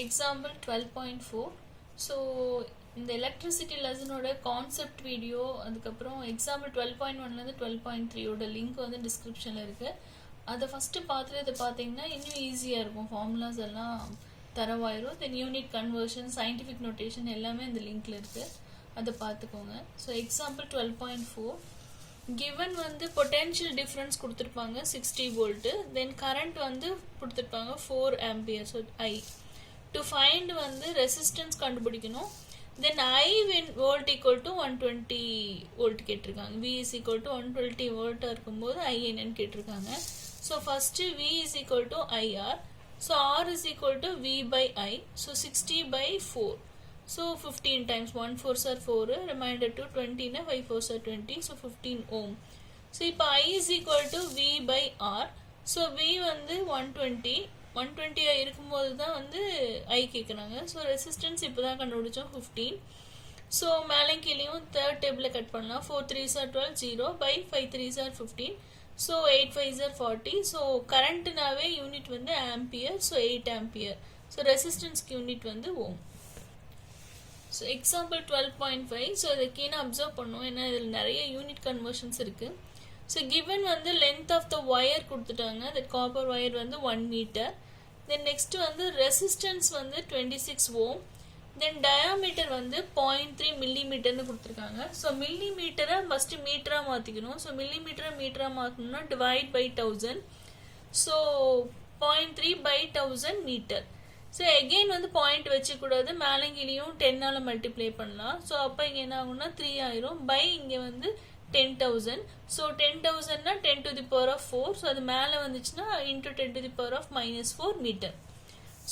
Example 12.4. So இந்த electricity lesson ஓட concept video அதுக்கப்புறம் example 12.1ல இருந்து 12.3 ஓட லிங்க் வந்து டிஸ்கிரிப்ஷன்ல இருக்கு. அதை ஃபர்ஸ்ட் பார்த்துட்டு இதை பார்த்தீங்கன்னா இன்னும் ஈஸியாக இருக்கும். ஃபார்முலாஸ் எல்லாம் தரவாயிரும். Then unit conversion, scientific notation எல்லாமே இந்த லிங்க்ல இருக்கு. அதை பார்த்துக்கோங்க. ஸோ எக்ஸாம்பிள் 12.4 given வந்து potential difference கொடுத்திருப்பாங்க 60 வோல்ட், தென் கரண்ட் வந்து கொடுத்திருப்பாங்க 4 ampere. So I to find வந்து ரெசிஸ்டன்ஸ் கண்டுபிடிக்கணும். தென் I volt equal to 120 volt கேட்டிருக்காங்க. V is equal to 120 volt இருக்கும்போது I என்னன்னு கேட்டிருக்காங்க. So first V is equal to IR. So R is equal to V by I. So 60 by 4. So 15 times 1 4s are 4, remainder to 20 na 5 4s are 20, so 15 ohm. So இப்போ I is equal to V by R. So V வந்து 120 இருக்கும்போது தான் வந்து I கேட்குறாங்க. So resistance இப்போ தான் கண்டுபிடிச்சோம் 15. So மேலே கீழேயும் தேர்ட் டேபிளில் கட் பண்ணலாம். 4 3s are 12, 0 by 5 3s are 15. So 8 5s are 40. So கரண்ட்னாவே யூனிட் வந்து ஆம்பியர். So 8 ampere. ஸோ ரெசிஸ்டன்ஸ்க்கு யூனிட் வந்து ஓம். So example 12.5. ஸோ இதை கீழே அப்சர்வ் பண்ணும். ஏன்னா இதில் நிறைய யூனிட் கன்வர்ஷன்ஸ் இருக்கு. ஸோ கிவன் வந்து லென்த் ஆஃப் த ஒயர் கொடுத்துட்டாங்க. தட் காப்பர் ஒயர் வந்து 1 மீட்டர். தென் நெக்ஸ்ட் வந்து ரெசிஸ்டன்ஸ் வந்து 26 ஓம். தென் டயாமீட்டர் வந்து 0.3 மில்லிமீட்டர்னு கொடுத்துருக்காங்க. ஸோ மில்லிமீட்டரை ஃபர்ஸ்ட் மீட்டரா மாற்றிக்கணும். ஸோ மில்லிமீட்டரை மீட்டரா மாற்றணும்னா டிவைட் பை 1000. ஸோ 0.3 by 1000 மீட்டர். ஸோ எகெயின் வந்து பாயிண்ட் வச்சுக்கூடாது. மேலங்கிலையும் 10ஆல் மல்டிப்ளை பண்ணலாம். ஸோ அப்போ இங்கே என்ன ஆகும்னா 3 ஆயிரும். பை இங்கே வந்து 10,000. ஸோ 10,000னா 10 to the power of 4. So அது மேலே வந்துச்சுன்னா into 10 to the power of -4 metre.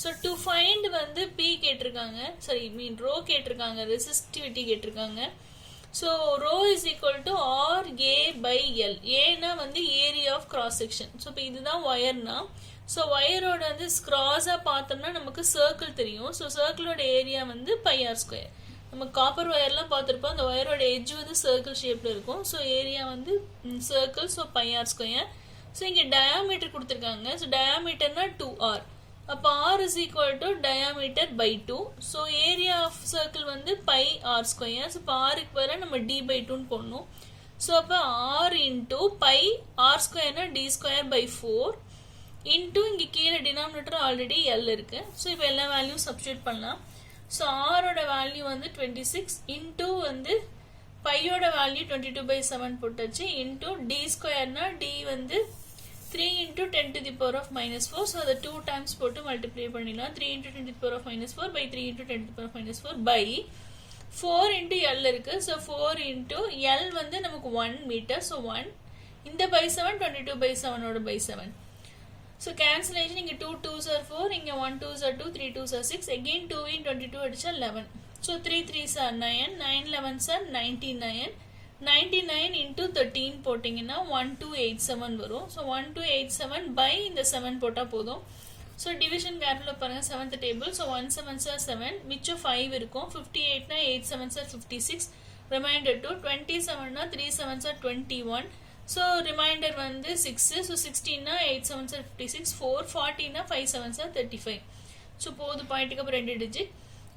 So to find வந்து P கேட்டிருக்காங்க, சாரி ரோ கேட்டிருக்காங்க, ரெசிஸ்டிவிட்டி கேட்டிருக்காங்க. So rho is equal to RA by L. ஏன்னா வந்து area of cross section. So இப்போ இதுதான் ஒயர்னா, ஸோ ஒயரோட வந்து கிராஸாக பார்த்தோம்னா நமக்கு சர்க்கிள் தெரியும். ஸோ சர்க்கிளோட ஏரியா வந்து πr². நம்ம காப்பர் ஒயர்லாம் பார்த்துருப்போம். அந்த ஒயரோட எட்ஜ் வந்து சர்க்கிள் ஷேப்பில் இருக்கும். ஸோ ஏரியா வந்து சர்க்கிள். So πr². ஸோ இங்கே டயாமீட்டர் கொடுத்துருக்காங்க. ஸோ டயாமீட்டர்னா 2R. அப்போ R is equal to diameter by 2. So area of circle வந்து πr². ஸோ இப்போ ஆருக்கு பதிலாக நம்ம D by 2ன்னு போடணும். ஸோ அப்போ R இன்டூ πr²னா D² by 4 இன்டூ இங்கே கீழே டினாமினேட்டர் ஆல்ரெடி L இருக்கு. ஸோ இப்போ எல்லா வேல்யூ சப்ஸ்டியூட் பண்ணலாம். ஸோ ஆரோட வேல்யூ வந்து 26 இன்டூ வந்து பையோட வேல்யூ 22/7 போட்டாச்சு. இன்டூ D²னா D வந்து 3 into 10 to the power of -4. So அதை 2 times போட்டு மல்டிப்ளை பண்ணிடலாம். 3 into 10 to the power of -4 by 3 into 10 to the power of -4 by 4 into L இருக்கு. ஸோ 4 into L வந்து நமக்கு 1 மீட்டர். ஸோ 1 இந்த by7 22/7ஓட by7. ஸோ கேன்சலேஷன் இங்கே 2 2s are 4, இங்கே 1 2s are 2, 3 2s are 6, again 2 in 22 அடிச்சா 11. So 3 3s are 9, 9 11s are 99. 99 into 13 போட்டிங்கன்னா 1287 வரும். So 1287 by இந்த 7 போட்டால் போதும். ஸோ டிவிஷன் கேர்ஃபுல்லாக பாருங்க. 7th table. So 1 7s are 7, மிச்சம் 5 இருக்கும். 58னா 8 7s are 56, ரிமைண்டர் 2. 27னா 3 7s are 21. ஸோ ரிமைண்டர் வந்து 6. ஸோ 16னா 8 7s are 56, 4 40னா 5 7s are 35. ஸோ போது பாயிண்ட்டுக்கு அப்புறம் 2 டிஜிட்.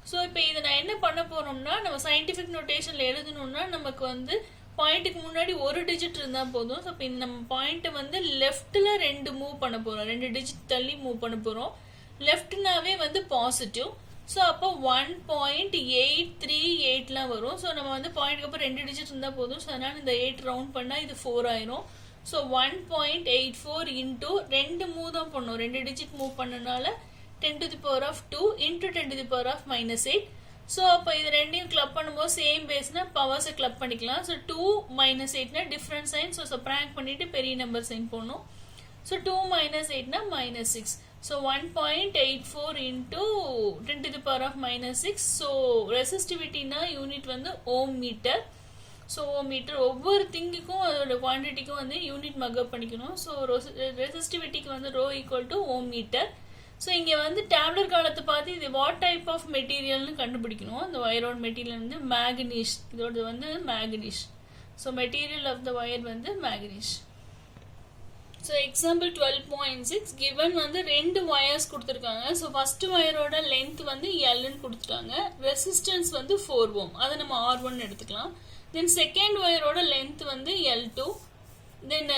ஸோ இப்போ இதை நான் என்ன பண்ண போறோம்னா, நம்ம சயின்டிஃபிக் நோட்டேஷன்ல எழுதணும்னா நமக்கு வந்து பாயிண்ட்டுக்கு முன்னாடி ஒரு டிஜிட் இருந்தால் போதும். ஸோ இப்போ இந்த நம்ம பாயிண்ட்டை வந்து லெஃப்டில் 2 மூவ் பண்ண போகிறோம். 2 டிஜிட் தள்ளி மூவ் பண்ண போகிறோம். லெஃப்ட்னாவே வந்து பாசிட்டிவ். ஸோ அப்போ 1.838லாம் வரும். ஸோ நம்ம வந்து பாயிண்ட்டுக்கு அப்புறம் 2 டிஜிட் இருந்தால் போதும். ஸோ அதனால் இந்த 8 ரவுண்ட் பண்ணால் இது 4 ஆயிரும். ஸோ 1.84 இன்டூ 2 மூவ் தான் பண்ணோம். 2 டிஜிட் மூவ் பண்ணனால 10 to the power of 2 into 10 to the power of -8. So அப்போ இது ரெண்டையும் கிளப் பண்ணும்போது சேம் பேஸ்னா பவர்ஸை கிளப் பண்ணிக்கலாம். ஸோ 2 -8னா டிஃப்ரெண்ட் சைன். ஸோ சப்ராக்ட் பண்ணிட்டு பெரிய நம்பர் சைன் போடணும். ஸோ 2 - 8னா -6. So 1.84 into 10 to the power of -6. So ரெசிஸ்டிவிட்டினா யூனிட் வந்து ohm metre. So ohm metre ஒவ்வொரு திங்குக்கும் அதோட குவான்டிட்டிக்கும் வந்து யூனிட் மக்கப் பண்ணிக்கணும். ஸோ ரெசிஸ்டிவிட்டிக்கு வந்து rho equal to ohm metre. So இங்கே வந்து டேப்லெட் காலத்தை பார்த்து இது வாட் டைப் ஆஃப் மெட்டீரியல்னு கண்டுபிடிக்கணும். இந்த ஒயரோட மெட்டீரியல் வந்து மேக்னீஷ். இதோட வந்து manganese. So material of the wire வந்து மேக்னீஷ். ஸோ எக்ஸாம்பிள் 12.6 கிவன் வந்து 2 wires கொடுத்துருக்காங்க. ஸோ ஃபர்ஸ்ட் வயரோட லென்த் வந்து Lன்னு கொடுத்துட்டாங்க. ரெசிஸ்டன்ஸ் வந்து 4 ohm, அதை நம்ம R1 எடுத்துக்கலாம். தென் செகண்ட் வயரோட லென்த் வந்து L2, தென்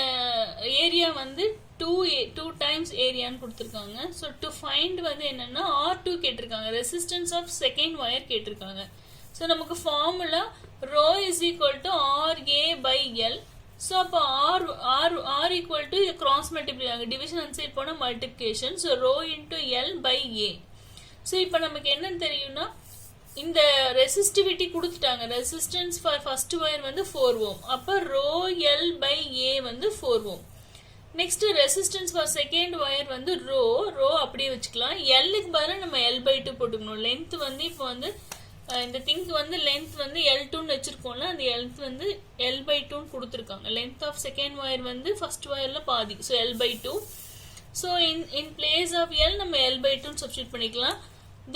ஏரியா வந்து 2 times ஏரியான்னு கொடுத்துருக்காங்க. ஸோ டு ஃபைண்ட் வந்து என்னன்னா R2 கேட்டிருக்காங்க, ரெசிஸ்டன்ஸ் ஆஃப் செகண்ட் வயர் கேட்டிருக்காங்க. ஸோ நமக்கு formula rho is equal to RA/L. So அப்போ R equal to cross multiply ஆகும், டிவிஷன் அந்த சைட் போனால் multiplication. So rho into L/A. So இப்போ நமக்கு என்னன்னு தெரியும்னா இந்த ரெசிஸ்டிவிட்டி கொடுத்துட்டாங்க. ரெசிஸ்டன்ஸ் ஃபார் ஃபர்ஸ்ட் வயர் வந்து 4 ohm, அப்போ ரோ L/A வந்து 4 ohm. Next resistance for second wire வந்து ரோ அப்படியே வச்சுக்கலாம். Lக்கு பதிலாக நம்ம L/2 போட்டுக்கணும். லென்த் வந்து இப்போ வந்து இந்த திங்க் வந்து லென்த் வந்து L2ன்னு வச்சிருக்கோம்ல, அந்த லென்த் வந்து L/2ன்னு கொடுத்துருக்காங்க. லென்த் ஆஃப் செகண்ட் வயர் வந்து ஃபர்ஸ்ட் வயர்ல பாதி, so L/2. So in place of L நம்ம L/2ன்னு சப்ஸ்டியூட் பண்ணிக்கலாம்.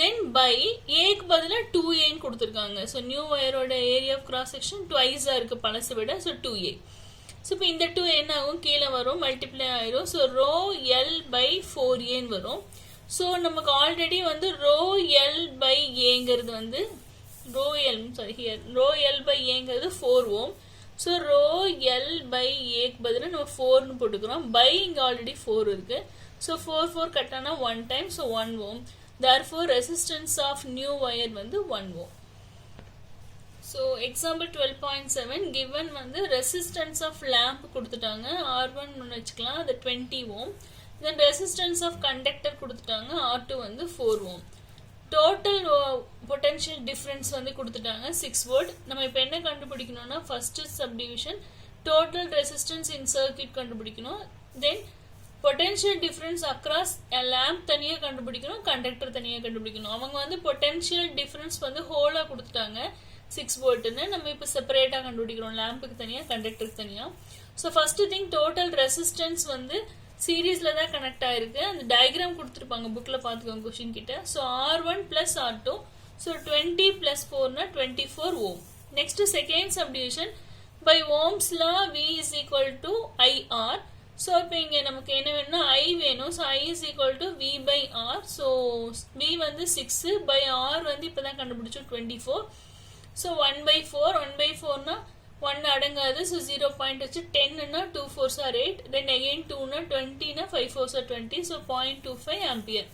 தென் பை ஏக்கு பதிலாக 2Aன்னு கொடுத்துருக்காங்க. ஸோ நியூ வயரோட ஏரியா ஆஃப் கிராஸ் செக்ஷன் ட்வைஸா இருக்கு பழசை விட, ஸோ 2A. ஸோ இப்போ இந்த 2 என்ன ஆகும், கீழே வரும், மல்டிப்ளை ஆயிரும். ஸோ ரோ L/4Aன்னு வரும். ஸோ நமக்கு ஆல்ரெடி வந்து ரோ L/Aங்கிறது வந்து ரோ L/Aங்கிறது 4 ohm. ஸோ ரோ L/Aக்கு பதிலாக நம்ம 4ன்னு போட்டுக்கிறோம். பை இங்கே ஆல்ரெடி 4 இருக்கு. ஸோ 4 கட் ஆனா 1 time, so 1 ohm. therefore resistance of new wire வந்து 1 ohm. ஸோ எக்ஸாம்பிள் 12.7 கிவன் வந்து ரெசிஸ்டன்ஸ் ஆஃப் லேம்ப் கொடுத்துட்டாங்க. R1 வச்சுக்கலாம், அது 20 ohm. Then resistance of conductor கொடுத்துட்டாங்க, R2 வந்து 4 ohm. டோட்டல் பொட்டன்ஷியல் டிஃபரன்ஸ் வந்து கொடுத்துட்டாங்க 6 volt. நம்ம இப்போ என்ன கண்டுபிடிக்கணும்னா ஃபர்ஸ்ட் சப்டிவிஷன் டோட்டல் ரெசிஸ்டன்ஸ் இன் சர்க்யூட் கண்டுபிடிக்கணும். தென் பொட்டன்ஷியல் டிஃபரன்ஸ் அக்ராஸ் லேம்ப் தனியாக கண்டுபிடிக்கணும், கண்டக்டர் தனியாக கண்டுபிடிக்கணும். அவங்க வந்து பொட்டன்ஷியல் டிஃபரன்ஸ் வந்து ஹோலாக கொடுத்துட்டாங்க 6 voltன்னு. நம்ம இப்போ செப்பரேட்டாக கண்டுபிடிக்கிறோம், லேம்புக்கு தனியாக கண்டக்டருக்கு தனியாக. So first thing total resistance வந்து சீரீஸ்ல தான் கனெக்ட் ஆயிருக்கு. அந்த டயக்ராம் கொடுத்துருப்பாங்க, புக்ல பாத்துக்கோங்க கொஸ்டின் கிட்ட. So R1 plus R2, so 20 plus 4னா 24 ohm. Next second subdivision by ohm's law V is equal to IR. So இப்போ இங்கே நமக்கு என்ன வேணும்னா I வேணும். So I is equal to V/R. So V வந்து 6 பை R வந்து இப்போ தான் கண்டுபிடிச்சோம் 24. ஸோ 1/4, 1/4னா 1 அடங்காது. ஸோ 0 பாயிண்ட் வச்சு 10னா 2 4s are 8. தென் அகெயின் 2னா 20னா 5 4s are 20. So 0.25 ampere.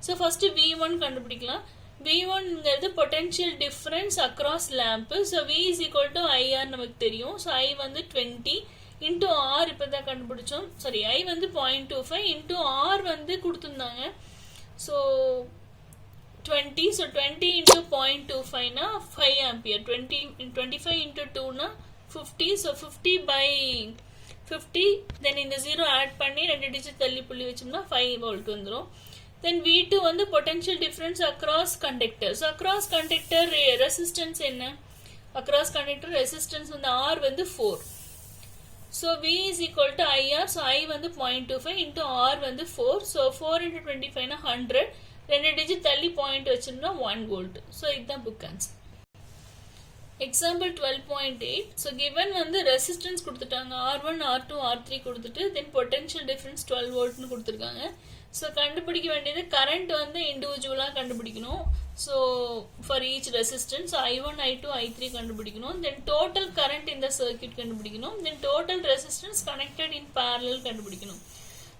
So first V1 கண்டுபிடிக்கலாம். V1ங்கிறது potential difference across lamp. So V is equal to IR நமக்கு தெரியும். ஸோ I வந்து 20 இன்டூ R இப்போ தான் கண்டுபிடிச்சோம். சாரி, I வந்து 0.25 இன்டூ R வந்து கொடுத்துருந்தாங்க. ஸோ 20. ஸோ 20 இன்டூ 0.25னா 5 ஆம்பியர். 25 இன்டூ 2னா 50. So 50 by 50. தென் இந்த 0 ஆட் பண்ணி 2 டிஜிட் தள்ளி புள்ளி வச்சோம்னா 5 volt வந்துடும். தென் V2 வந்து potential difference across conductor. So across conductor resistance என்ன, அக்ராஸ் கண்டக்டர் ரெசிஸ்டன்ஸ் வந்து R வந்து 4. So V is equal to IR. So I வந்து 0.25 இன்டூ R வந்து 4. ஸோ 4 இன்டூ 25னா 100. 2 டிஜிட் தள்ளி பாயிண்ட் வச்சிருந்தா 1 volt. ஸோ இதுதான் book answer. Example 12.8. So given வந்து ரெசிஸ்டன்ஸ் கொடுத்துட்டாங்க, R1 R2 R3 கொடுத்துட்டு தென் பொட்டன்ஷியல் டிஃபரன்ஸ் 12 voltனு கொடுத்துருக்காங்க. ஸோ கண்டுபிடிக்க வேண்டியது கரண்ட் வந்து இண்டிவிஜுவலாக கண்டுபிடிக்கணும். So for each resistance I1 I2 I3 கண்டுபிடிக்கணும். தென் டோட்டல் கரண்ட் இந்த சர்க்யூட் கண்டுபிடிக்கணும். Then total resistance connected in parallel கண்டுபிடிக்கணும்.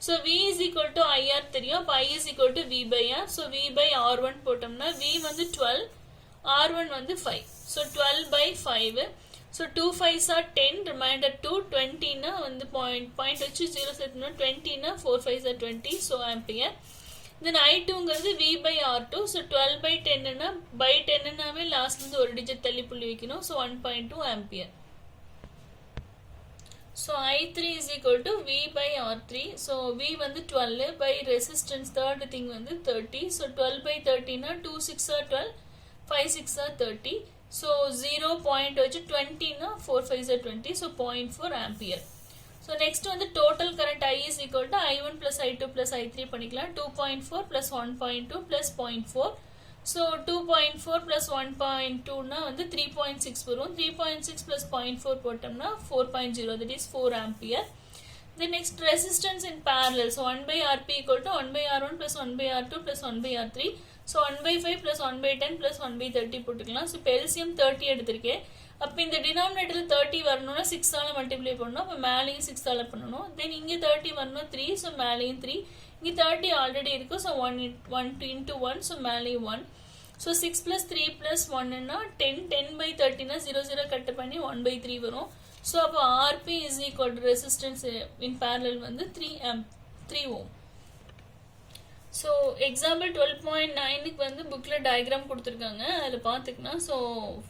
So V is equal to IR தெரியும், அப்போ I is equal to V/R. So V/R1 போட்டோம்னா V வந்து 12, R1 வந்து 5. So 12/5. So 2 5s are 10, remainder 2. 20னா வந்து பாயிண்ட் வச்சு 0 சேர்த்தோம்னா 20னா 4 5s are 20. So ampere. Then I2ங்கிறது V/R2. ஸோ 12/10னா பை 10னாவே லாஸ்ட்லேருந்து ஒரு டிஜிட் தள்ளி புள்ளி வைக்கணும். So 1.2 ampere. So I3 is equal to V/R3. So V வந்து 12 by resistance third thing வந்து 30. So 12/30 na 2 6 are 12, 5 6 are 30. So 0 point வச்சு 20 na 4 5 are 20. So 0.4 ampere. So next வந்து total current I is equal to I1 plus I2 plus I3 பண்ணிக்கலாம். 2.4 plus 1.2 plus 0.4. So 2.4 plus 1.2 na வந்து 3.6 வரும். 3.6 plus 0.4 போட்டோம்னா 4.0, that is 4 ampere. The next resistance in parallel. So 1 by Rp equal to 1 by R1 plus 1 by R2 plus 1 by R3. So 1 by 5 plus 1 by 10 plus 1 by 30 போட்டுக்கலாம். So இப்போ LCM 30 எடுத்திருக்கேன். அப்போ இந்த denominatorல 30 வரணும்னா 6 ஆல மல்டிப்ளை பண்ணணும். அப்போ மேலேயும் 6 ஆல பண்ணணும். தென் இங்கே 30 வரணும் 3. ஸோ மேலேயும் 3. இங்கே 30 ஆல்ரெடி இருக்கு. So 1 into 1. ஸோ மேலேயும் 1. So 6 plus 3 plus 1ன்னா 10. 10 by 30னா 0 0 cut பண்ணி 1 by 3 வரும். So, Rp is equal to resistance in parallel வந்து 3 ohm. So, example 12.9 வந்து bookல diagram கொடுத்திருக்காங்க. அதுல பாத்துக்கனா. So,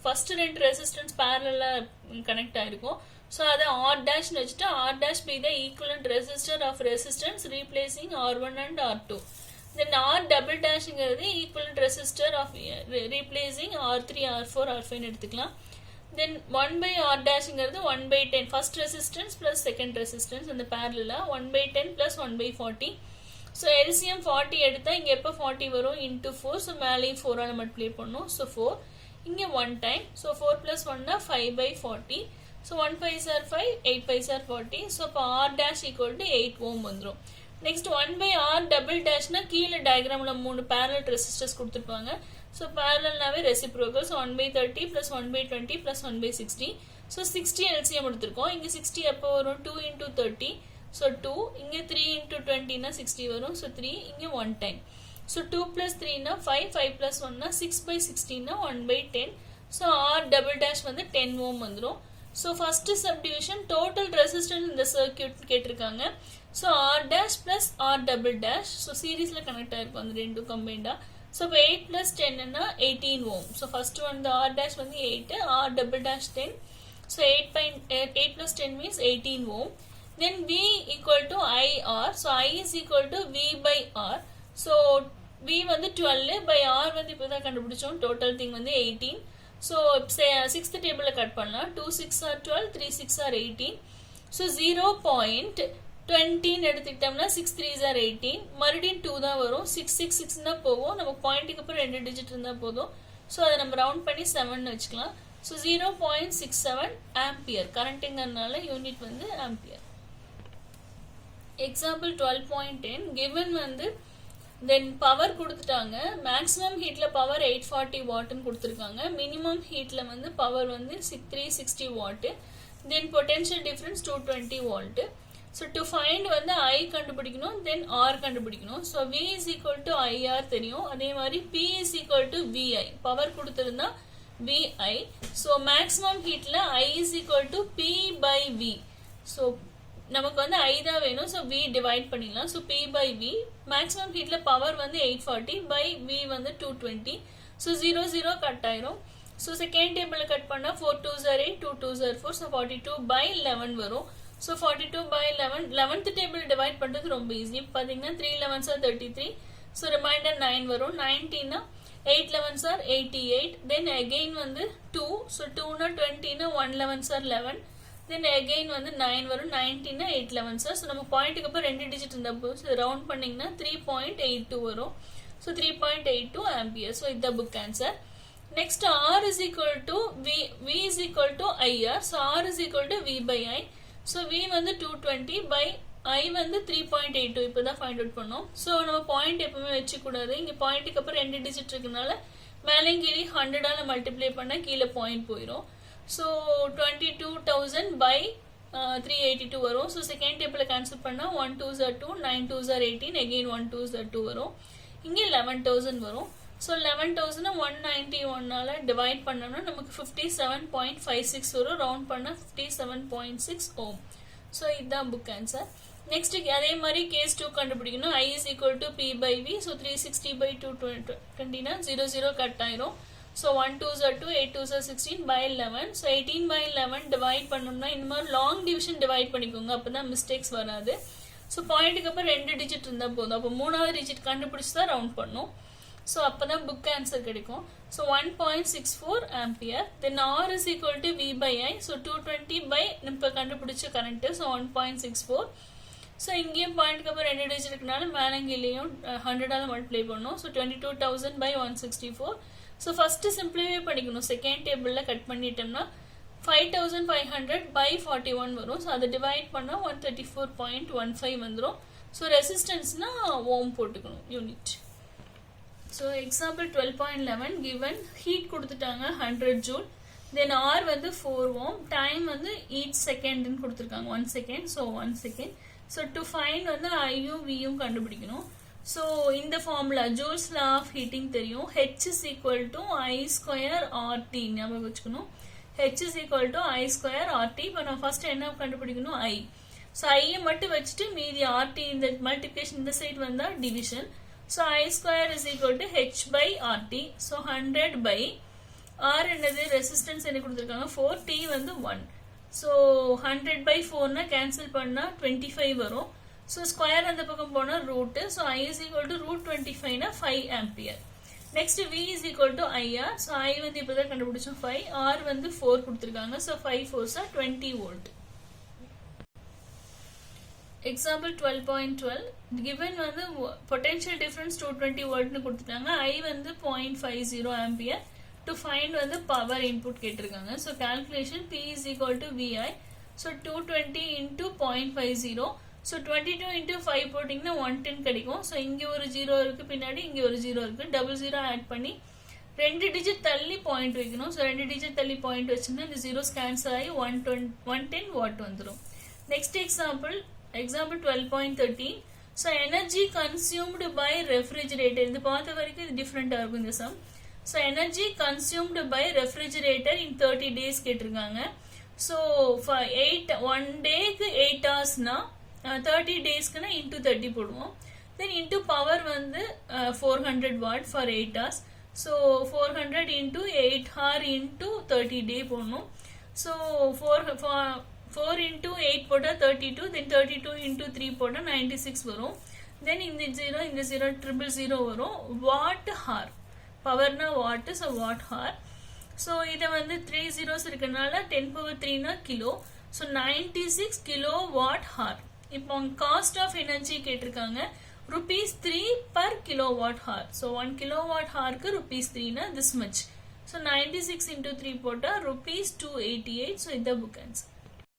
first ரெண்டு resistance parallel connect ஆயிருக்கும். So, அதை R dash வச்சுட்டு R dash be the equivalent resistor of resistance replacing R1 and R2. Then R double dash இங்கிறது equivalent resistor of replacing R3, R4, R5 எடுத்துக்கலாம். Then 1 by R dash இங்கிறது 1 by 10 first resistance plus second resistance இந்த parallel 1 by 10 plus 1 by 40. So LCM 40 எடுத்தா இங்க எப்ப 40 வரும் into 4. So மேலேயும் 4 ஆல multiply பண்ணனும். So 4 இங்க 1 time. So 4 plus 1 னா 5 by 40. So 1 5s are 5, 8 5s are 40. So R dash equal to 8 ohm வந்துரும். Next 1 by R double dash னா கீழ டயகிராம்ல மூணு parallel resistors கொடுத்திருப்பாங்க. So parallel நாவே reciprocal. So 1 by 30 plus 1 by 20 plus 1 by 60. So 60 LCM எடுத்திருக்கோம். இங்க 60 எப்போ வரும் 2 into 30. So 2. இங்க 3 into 20 னா 60 வரும். So 3. இங்க 1 time. So 2 plus 3 னா 5. 5 plus 1 னா 6 by 16 னா 1 by 10. So R double dash வந்து 10 ohm வந்துரும். So first subdivision total resistance in the circuit கேட்டிருக்காங்க. So R dash plus R double dash. So seriesல connect ஆயிருக்கும் அந்த ரெண்டும் combined. So 8 plus 10 ன்னா 18 ohm. So first one the R dash வந்து 8, R double dash 10. So 8 plus 10 means 18 ohm. Then V equal to IR. So I is equal to V by R. So V வந்து 12 by R வந்து இப்போதான் கண்டுபிடிச்சோம். Total thing வந்து 18. So 6th table cut பண்ணலாம். 2 6 are 12, 3 6 are 18. So 0.20 எடுத்துக்கிட்டோம்னா 6 3s are 18. மறுபடியும் 2 தான் வரும். 6 6 6 தான் போகும். நம்ம பாயிண்ட்க்கு அப்புறம் ரெண்டு டிஜிட் இருந்தா போதும். சோ அதை நம்ம ரவுண்ட் பண்ணி 7 ன்னு வெச்சுக்கலாம். சோ 0.67 ஆம்பியர் கரண்ட்ங்கறனால யூனிட் வந்து ஆம்பியர். எக்ஸாம்பிள் 12.10 given வந்து then பவர் கொடுத்துட்டாங்க. மேக்ஸிமம் ஹீட்ல பவர் 840 வாட்னு கொடுத்திருக்காங்க. மினிமம் ஹீட்ல வந்து பவர் வந்து 360 what. then potential difference 220 volt. So to find வந்து I கண்டுபிடிக்கணும், then R கண்டுபிடிக்கணும். So V is equal to IR தெரியும். அதே மாதிரி P is equal to VI. Power கொடுத்திருந்தா VI. So maximum heatல I is equal to P by V. So நமக்கு வந்து I தான் வேணும். So V divide பண்ணிடலாம். So P by V. Maximum heatல பவர் வந்து 840 by V வந்து 220. So 0 0 கட் ஆயிரும். So second table கட் பண்ணா 4 2s are 8, 2 2s are 4. So 42 by 11 வரும். So 42 by 11, 11th table divide பண்றது ரொம்ப ஈஸி. பாத்தீங்கன்னா 3 11s are 33. So remainder 9 வரும். 19 னா 8 11s are 88. Then again வந்து 2. So 2 னா 20 னா 1 11s are 11. Then again வந்து 9 வரும். 19 னா 8 11s are. So நம்ம பாயிண்ட்க்கு அப்புறம் ரெண்டு டிஜிட் இருந்தா போதும். So ரவுண்ட் பண்ணீங்கன்னா 3.82 வரும். So 3.82 ampere. So இதுதான் book answer. Next R is equal to V is equal to IR. So R is equal to V by I. So V வந்து 220 by I வந்து 3.82 இப்போதான் ஃபைண்ட் அவுட் பண்ணோம். So நம்ம point எப்பவுமே வச்சுக்கூடாது. இங்கே பாயிண்ட்டுக்கு அப்புறம் ரெண்டு டிஜிட் இருக்குனால மேலே கீழே 100ஆல மல்டிப்ளை பண்ண கீழே பாயிண்ட் போயிடும். ஸோ 22,000 by 382 வரும். ஸோ செகண்ட் டேபிள் கேன்சல் பண்ணால் 1 2s are 2, 9 2s are 18, again 1 2s are 2 வரும். இங்கே 11,000 வரும். ஸோ 11,000 191ஆல டிவைட் பண்ணோம்னா நமக்கு 57.56 வரும். ரவுண்ட் பண்ண 57.6 ஓம். ஸோ இதுதான் புக் ஆன்சர். நெக்ஸ்ட் அதே மாதிரி கேஸ் 2 கண்டுபிடிக்கணும். I is equal to P by V. So 360 by 220னா 0 0 கட் ஆயிரும். So 1 2s are 2, 8 2s are 16 by 11. So 18 by 11 divide பண்ணோம்னா இந்த மாதிரி லாங் டிவிஷன் டிவைட் பண்ணிக்கோங்க. அப்பதான் மிஸ்டேக்ஸ் வராது. ஸோ பாயிண்ட்டுக்கு அப்புறம் ரெண்டு டிஜிட் இருந்தா போதும். அப்போ மூணாவது டிஜிட் கண்டுபிடிச்சு தான் ரவுண்ட் பண்ணும். So அப்பதான் book answer கிடைக்கும். So 1.64 ampere. Then R is equal to V by I. So 220 by நம்ம கண்டுபிடிச்ச current. So 1.64. So இங்கேயும் பாயிண்ட்க்கு அப்புறம் ரெண்டு டிஜிட் இருக்கனால மேலங்கிலையும் 100ஆல மல்டிப்ளை பண்ணணும். So 22,000 by 164. So first simplify பண்ணிக்கணும். செகண்ட் டேபிள்ல கட் பண்ணிட்டோம்னா 5500 by 41 வரும். ஸோ அதை டிவைட் பண்ணால் 134.15 வந்துடும். ஸோ ரெசிஸ்டன்ஸ்னா ஓம் போட்டுக்கணும் unit. So example 12.11 given heat கொடுத்துட்டாங்க 100 ஜூல், தென் ஆர் வந்து 4 ஓம், டைம் வந்து each செகண்ட்னு கொடுத்துருக்காங்க 1 second. So 1 second. So to find வந்து ஐயும் வியும் கண்டுபிடிக்கணும். ஸோ இந்த formula Joule's law of heating தெரியும். H is equal to I square RT ஞாபகம் வச்சுக்கணும். H is equal to I square RT. இப்போ நான் ஃபர்ஸ்ட் என்ன கண்டுபிடிக்கணும் I. ஸோ ஐயை மட்டும் வச்சுட்டு மீதி RT இந்த மல்டிப்ளிகேஷன் இந்த சைடு வந்தா division. So I square is equal to H by RT. So 100 by R என்னது ரெசிஸ்டன்ஸ் என்ன கொடுத்துருக்காங்க 4, T வந்து 1. ஸோ 100 by 4னா கேன்சல் பண்ணா 25 வரும். ஸோ ஸ்கொயர் அந்த பக்கம் போனா root. So I is equal to root 25னா 5 ampere. Next V is equal to IR. So I வந்து இப்போதான் கண்டுபிடிச்சோம் 5, R வந்து 4 கொடுத்துருக்காங்க. So 5 4s 20 volt. Example 12.12 given வந்து பொட்டன்ஷியல் டிஃபரன்ஸ் 220 வோல்ட்னு கொடுத்துட்டாங்க. I வந்து 0.50 ஆம்பியர். டு ஃபைண்ட் வந்து பவர் இன்புட் கேட்டிருக்காங்க. So calculation P is equal to VI. So 220 into 0.50. So 22 into 5 போட்டிங்கன்னா 110 கிடைக்கும். ஸோ இங்கே ஒரு 0 இருக்குது, பின்னாடி இங்கே ஒரு 0 இருக்குது. டபுள் 0 ஆட் பண்ணி 2 டிஜிட் தள்ளி பாயிண்ட் வைக்கணும். ஸோ 2 டிஜிட் தள்ளி பாயிண்ட் வச்சுன்னா இந்த 0 கேன்சல் ஆகி 110 வாட் வந்துடும். Next example 12.13. So energy consumed by refrigerator. இது பார்த்த வரைக்கும் இது டிஃப்ரெண்டாக இருக்கும் இந்த sum. So energy consumed by refrigerator in 30 days கேட்டிருக்காங்க. ஸோ 1 டேக்கு 8 ஹவர்ஸ்னா 30 daysக்குனா இன்டூ 30 போடுவோம். தென் இன்டூ பவர் வந்து 400 watt for 8 hours. So 400 into 8 hour into 30 day போடணும். ஸோ 4 இன்டூ 8 போட்டால் 32, தென் 32 இன்டூ 3 போட்டால் 96 வரும். தென் இந்த 0 இந்த 0 000 வரும். வாட் ஹார், பவர்னா watt, so watt hour. So இதை வந்து 3 zeros இருக்கனால 10 power 3னா kilo. So 96 kilo watt hour. இப்போ காஸ்ட் ஆஃப் எனர்ஜி கேட்டிருக்காங்க ₹3 per kilowatt hour. So 1 kilowatt hourக்கு ₹3னா this much. ஸோ 96 into 3 போட்டால் ₹288. ஸோ இந்த புக் ஆன்சர்.